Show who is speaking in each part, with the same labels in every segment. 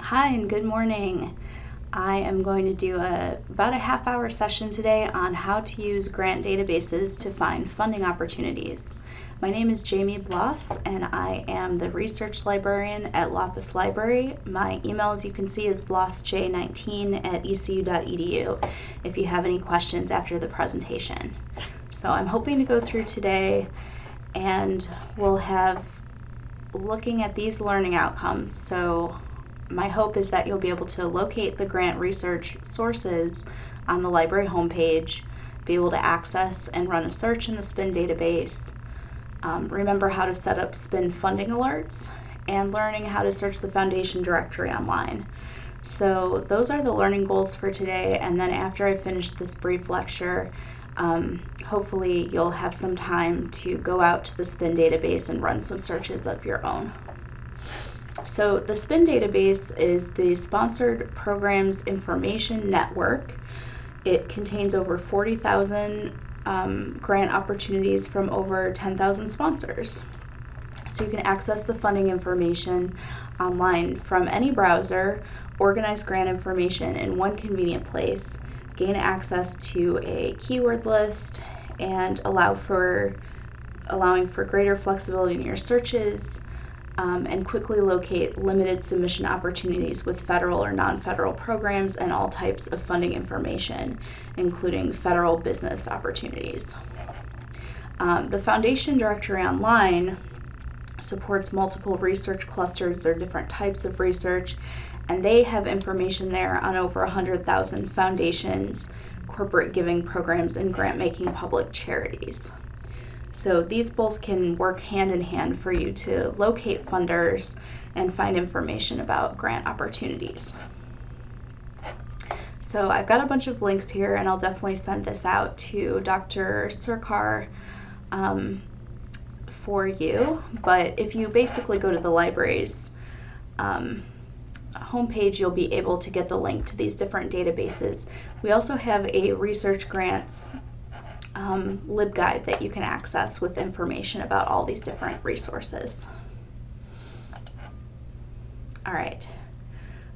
Speaker 1: Hi and good morning. I am going to do about a half-hour session today on how to use grant databases to find funding opportunities. My name is Jamie Bloss and I am the research librarian at Lapis Library. My email, as you can see, is blossj19@ecu.edu if you have any questions after the presentation. So I'm hoping to go through today and we'll have looking at these learning outcomes. So my hope is that you'll be able to locate the grant research sources on the library homepage, be able to access and run a search in the SPIN database, remember how to set up SPIN funding alerts, and learning how to search the foundation directory online. So those are the learning goals for today, and then after I finish this brief lecture, hopefully you'll have some time to go out to the SPIN database and run some searches of your own. So the SPIN database is the Sponsored Programs Information Network. It contains over 40,000 grant opportunities from over 10,000 sponsors. So you can access the funding information online from any browser, organize grant information in one convenient place, gain access to a keyword list, and allowing for greater flexibility in your searches, and quickly locate limited submission opportunities with federal or non-federal programs and all types of funding information, including federal business opportunities. The Foundation Directory Online supports multiple research clusters. There are different types of research, and they have information there on over 100,000 foundations, corporate giving programs, and grant-making public charities. So these both can work hand in hand for you to locate funders and find information about grant opportunities. So I've got a bunch of links here, and I'll definitely send this out to Dr. Surkar for you. But if you basically go to the library's homepage, you'll be able to get the link to these different databases. We also have a research grants LibGuide that you can access with information about all these different resources. All right,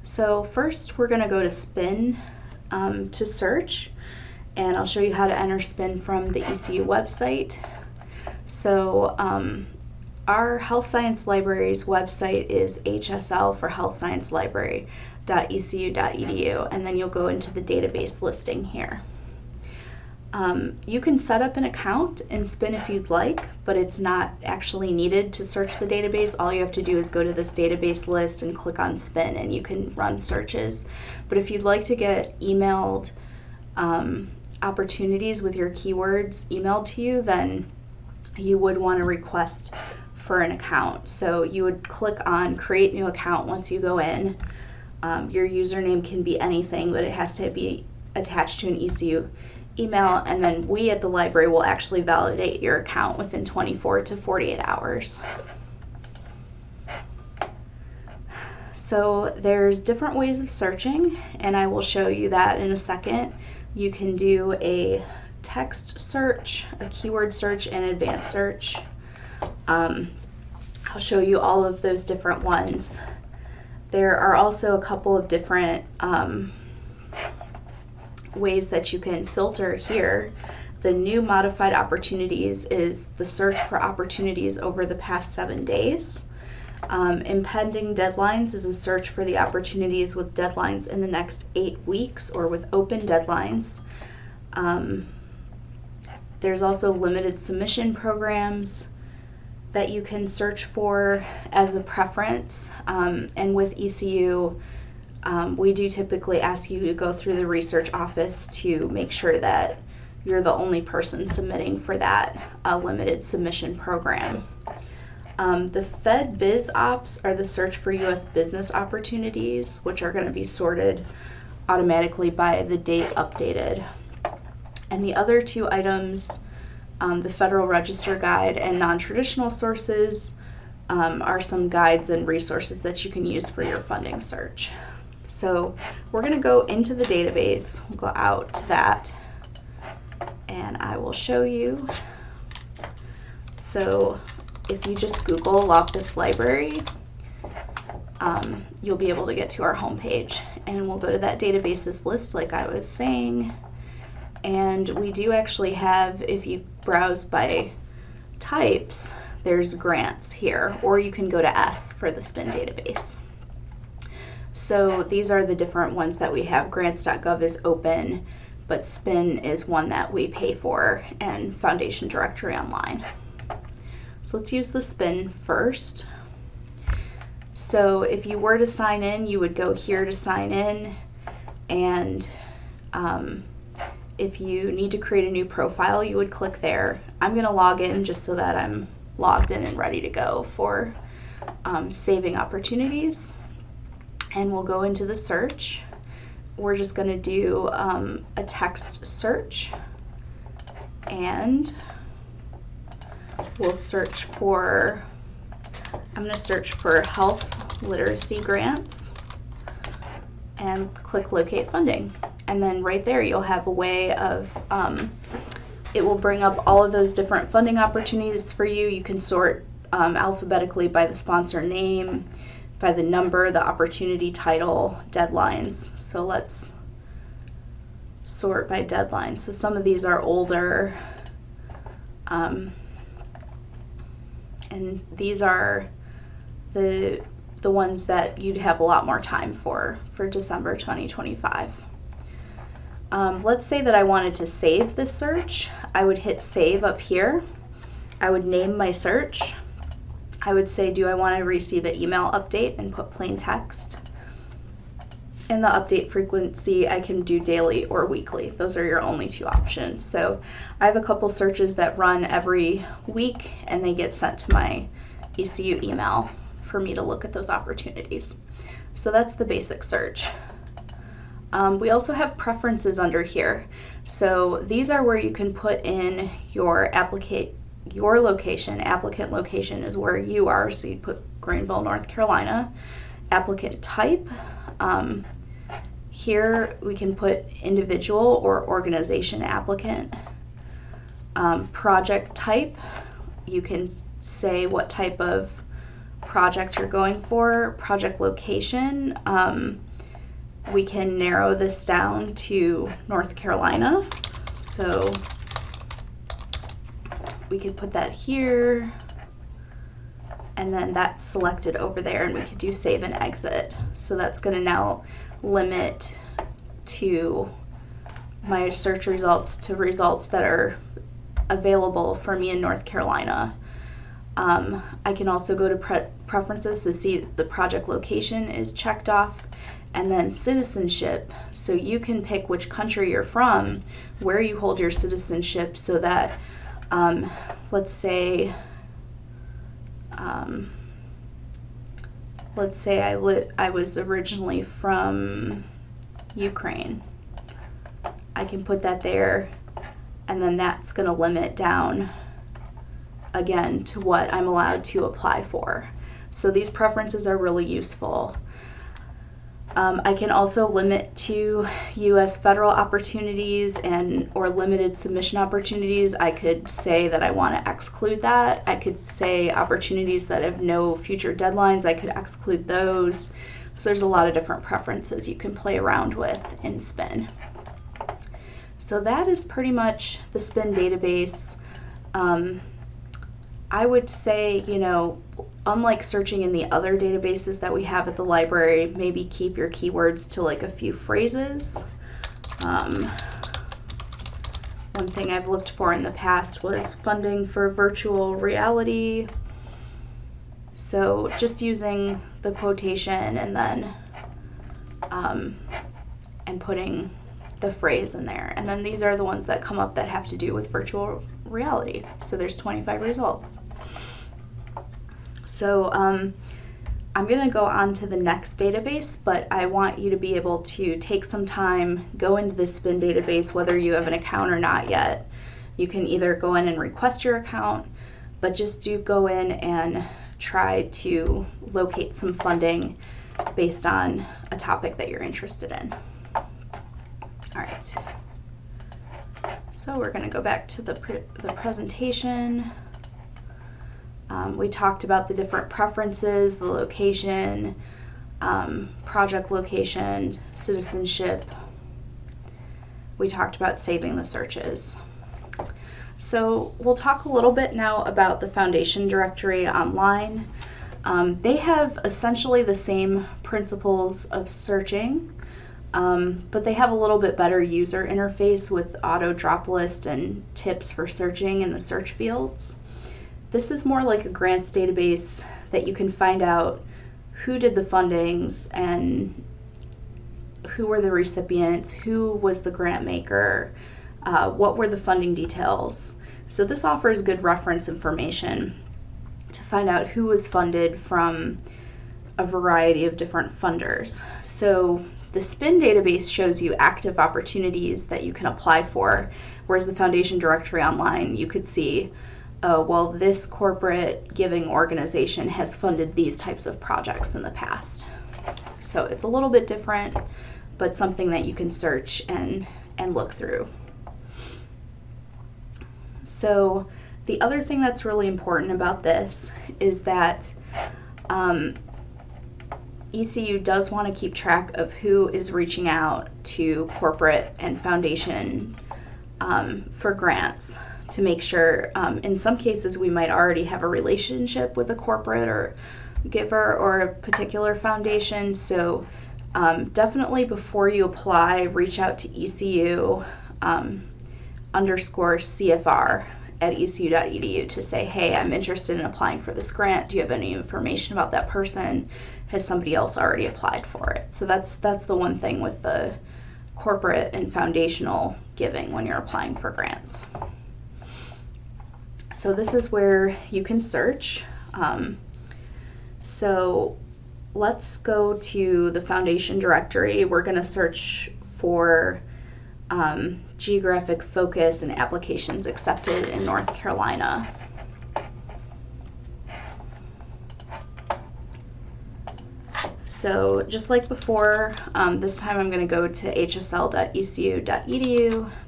Speaker 1: so first we're going to go to SPIN to search, and I'll show you how to enter SPIN from the ECU website. So our Health Science Library's website is HSL for healthsciencelibrary.ecu.edu, and then you'll go into the database listing here. You can set up an account in SPIN if you'd like, but it's not actually needed to search the database. All you have to do is go to this database list and click on SPIN, and you can run searches. But if you'd like to get emailed opportunities with your keywords emailed to you, then you would want to request for an account. So you would click on Create New Account once you go in. Your username can be anything, but it has to be attached to an ECU email, and then we at the library will actually validate your account within 24 to 48 hours. So there's different ways of searching, and I will show you that in a second. You can do a text search, a keyword search, and advanced search. I'll show you all of those different ones. There are also a couple of different ways that you can filter here. The new modified opportunities is the search for opportunities over the past 7 days. Impending deadlines is a search for the opportunities with deadlines in the next 8 weeks or with open deadlines. There's also limited submission programs that you can search for as a preference, and with ECU we do typically ask you to go through the research office to make sure that you're the only person submitting for that limited submission program. The Fed Biz Ops are the search for U.S. business opportunities, which are going to be sorted automatically by the date updated. And the other two items, the Federal Register Guide and non-traditional sources, are some guides and resources that you can use for your funding search. So we're going to go into the database. We'll go out to that, and I will show you. So if you just Google Lapis Library, you'll be able to get to our homepage. And we'll go to that databases list like I was saying. And we do actually have, if you browse by types, there's grants here, or you can go to S for the SPIN database. So these are the different ones that we have. Grants.gov is open, but SPIN is one that we pay for, and Foundation Directory Online. So let's use the SPIN first. So if you were to sign in, you would go here to sign in, and if you need to create a new profile, you would click there. I'm going to log in just so that I'm logged in and ready to go for saving opportunities. And we'll go into the search. We're just going to do a text search, and we'll search for, I'm going to search for health literacy grants and click locate funding. And then right there you'll have a way of, it will bring up all of those different funding opportunities for you. You can sort alphabetically by the sponsor name, by the number, the opportunity title, deadlines. So let's sort by deadline. So some of these are older, and these are the ones that you'd have a lot more time for December 2025. Let's say that I wanted to save this search. I would hit save up here. I would name my search. I would say, do I want to receive an email update, and put plain text. In the update frequency, I can do daily or weekly. Those are your only two options. So I have a couple searches that run every week, and they get sent to my ECU email for me to look at those opportunities. So that's the basic search. We also have preferences under here. So these are where you can put in your location. Applicant location is where you are, so you'd put Greenville, North Carolina. Applicant type. Here we can put individual or organization applicant. Project type. You can say what type of project you're going for. Project location. We can narrow this down to North Carolina. So we could put that here, and then that's selected over there, and we could do save and exit. So that's going to now limit to my search results to results that are available for me in North Carolina. I can also go to preferences to see the project location is checked off, and then citizenship. So you can pick which country you're from, where you hold your citizenship, so that let's say I was originally from Ukraine. I can put that there, and then that's going to limit down again to what I'm allowed to apply for. So these preferences are really useful. I can also limit to U.S. federal opportunities or limited submission opportunities. I could say that I want to exclude that. I could say opportunities that have no future deadlines, I could exclude those. So there's a lot of different preferences you can play around with in SPIN. So that is pretty much the SPIN database. I would say, unlike searching in the other databases that we have at the library, maybe keep your keywords to like a few phrases. One thing I've looked for in the past was funding for virtual reality. So just using the quotation and then and putting the phrase in there. And then these are the ones that come up that have to do with virtual reality. So there's 25 results. So I'm going to go on to the next database, but I want you to be able to take some time, go into the SPIN database, whether you have an account or not yet. You can either go in and request your account, but just do go in and try to locate some funding based on a topic that you're interested in. All right. So we're going to go back to the presentation. We talked about the different preferences, the location. project location, citizenship. We talked about saving the searches. So we'll talk a little bit now about the Foundation Directory online. They have essentially the same principles of searching, but they have a little bit better user interface with auto drop list and tips for searching in the search fields. This is more like a grants database that you can find out who did the fundings and who were the recipients, who was the grant maker, what were the funding details. So this offers good reference information to find out who was funded from a variety of different funders. So the SPIN database shows you active opportunities that you can apply for, whereas the Foundation Directory online, you could see, well, this corporate giving organization has funded these types of projects in the past. So it's a little bit different, but something that you can search and look through. So the other thing that's really important about this is that ECU does want to keep track of who is reaching out to corporate and foundation for grants to make sure, in some cases we might already have a relationship with a corporate or giver or a particular foundation. So definitely before you apply, reach out to ECU _CFR at ecu.edu to say, hey, I'm interested in applying for this grant. Do you have any information about that person? Has somebody else already applied for it? So that's the one thing with the corporate and foundational giving when you're applying for grants. So this is where you can search. So let's go to the Foundation Directory. We're going to search for geographic focus and applications accepted in North Carolina. So just like before, this time I'm going to go to hsl.ecu.edu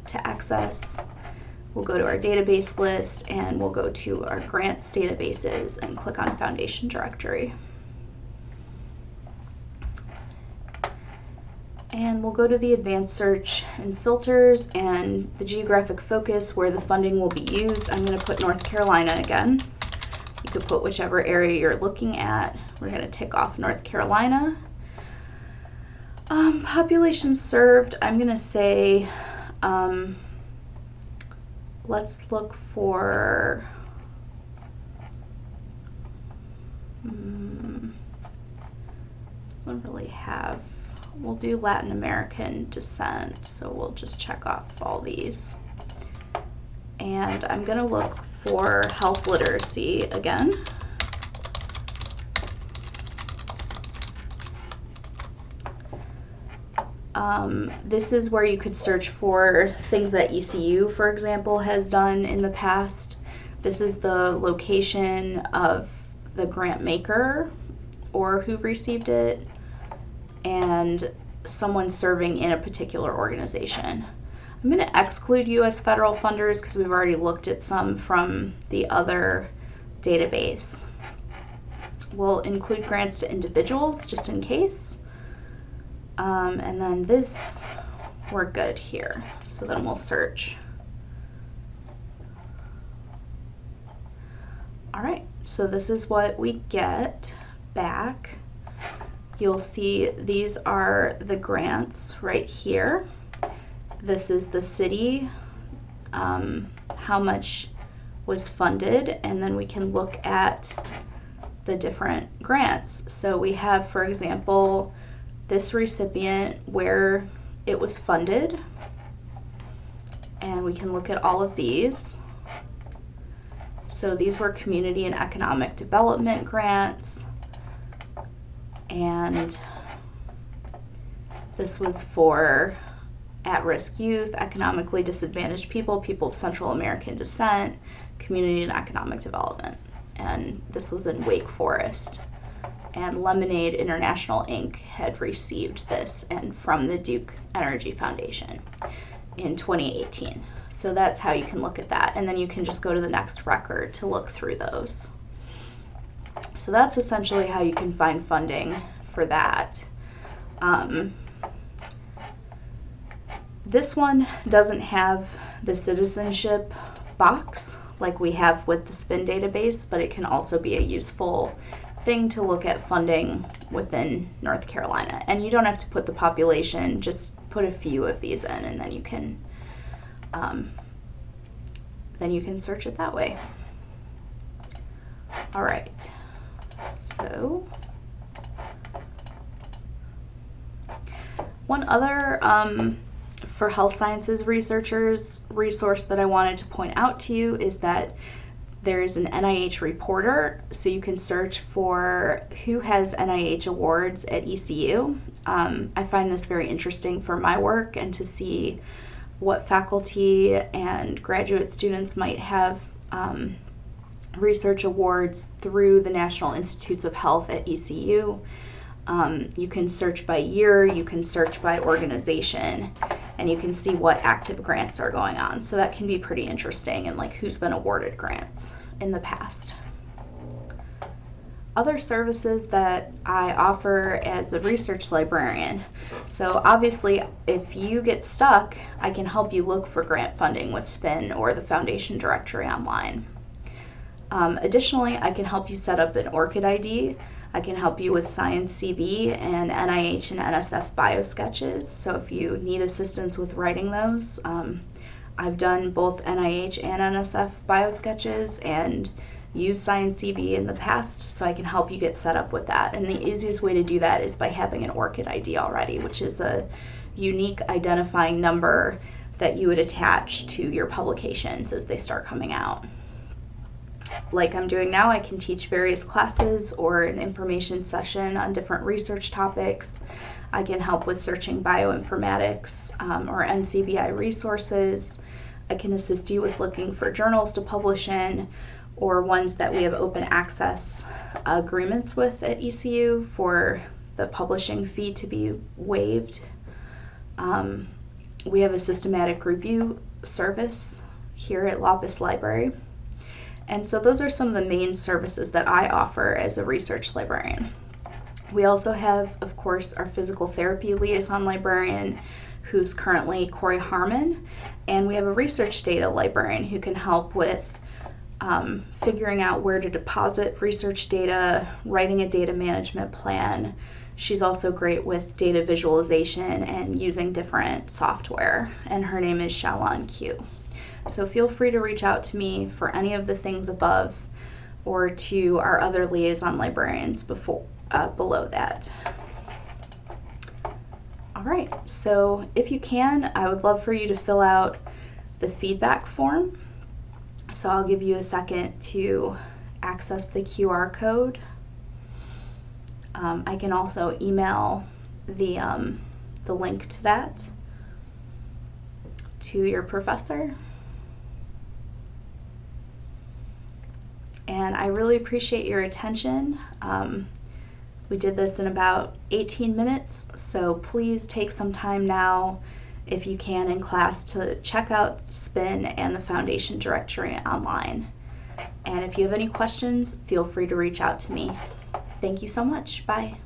Speaker 1: to access. We'll go to our database list and we'll go to our grants databases and click on Foundation Directory. And we'll go to the advanced search and filters and the geographic focus where the funding will be used. I'm going to put North Carolina again. You could put whichever area you're looking at. We're going to tick off North Carolina. Population served, I'm going to say, let's look for, doesn't really have, we'll do Latin American descent, so we'll just check off all these. And I'm going to look for health literacy again. This is where you could search for things that ECU, for example, has done in the past. This is the location of the grant maker or who received it, and someone serving in a particular organization. I'm going to exclude U.S. federal funders because we've already looked at some from the other database. We'll include grants to individuals just in case. And then this, we're good here. So then we'll search. All right, so this is what we get back. You'll see these are the grants right here. This is the city, how much was funded, and then we can look at the different grants. So we have, for example, this recipient where it was funded, and we can look at all of these. So these were community and economic development grants, and this was for at-risk youth, economically disadvantaged people, people of Central American descent, community and economic development. And this was in Wake Forest. And Lemonade International Inc. had received this and from the Duke Energy Foundation in 2018. So that's how you can look at that. And then you can just go to the next record to look through those. So that's essentially how you can find funding for that. This one doesn't have the citizenship box like we have with the SPIN database, but it can also be a useful thing to look at funding within North Carolina. And you don't have to put the population, just put a few of these in, and then you can search it that way. All right, so one other for health sciences researchers resource that I wanted to point out to you is that there is an NIH Reporter, so you can search for who has NIH awards at ECU. I find this very interesting for my work and to see what faculty and graduate students might have research awards through the National Institutes of Health at ECU. You can search by year, you can search by organization, and you can see what active grants are going on. So that can be pretty interesting, and like who's been awarded grants in the past. Other services that I offer as a research librarian. So obviously, if you get stuck, I can help you look for grant funding with SPIN or the Foundation Directory online. Additionally, I can help you set up an ORCID ID. I can help you with Science CV and NIH and NSF biosketches. So if you need assistance with writing those, I've done both NIH and NSF biosketches and used Science CV in the past, so I can help you get set up with that. And the easiest way to do that is by having an ORCID ID already, which is a unique identifying number that you would attach to your publications as they start coming out. Like I'm doing now, I can teach various classes or an information session on different research topics. I can help with searching bioinformatics or NCBI resources. I can assist you with looking for journals to publish in or ones that we have open access agreements with at ECU for the publishing fee to be waived. We have a systematic review service here at Lapis Library. And so those are some of the main services that I offer as a research librarian. We also have, of course, our physical therapy liaison librarian, who's currently Corey Harmon, and we have a research data librarian who can help with figuring out where to deposit research data, writing a data management plan. She's also great with data visualization and using different software, and her name is Xiaolan Q. So feel free to reach out to me for any of the things above or to our other liaison librarians below that. All right, so if you can, I would love for you to fill out the feedback form. So I'll give you a second to access the QR code. I can also email the link to that to your professor. And I really appreciate your attention. We did this in about 18 minutes, so please take some time now, if you can, in class to check out SPIN and the Foundation Directory online. And if you have any questions, feel free to reach out to me. Thank you so much. Bye.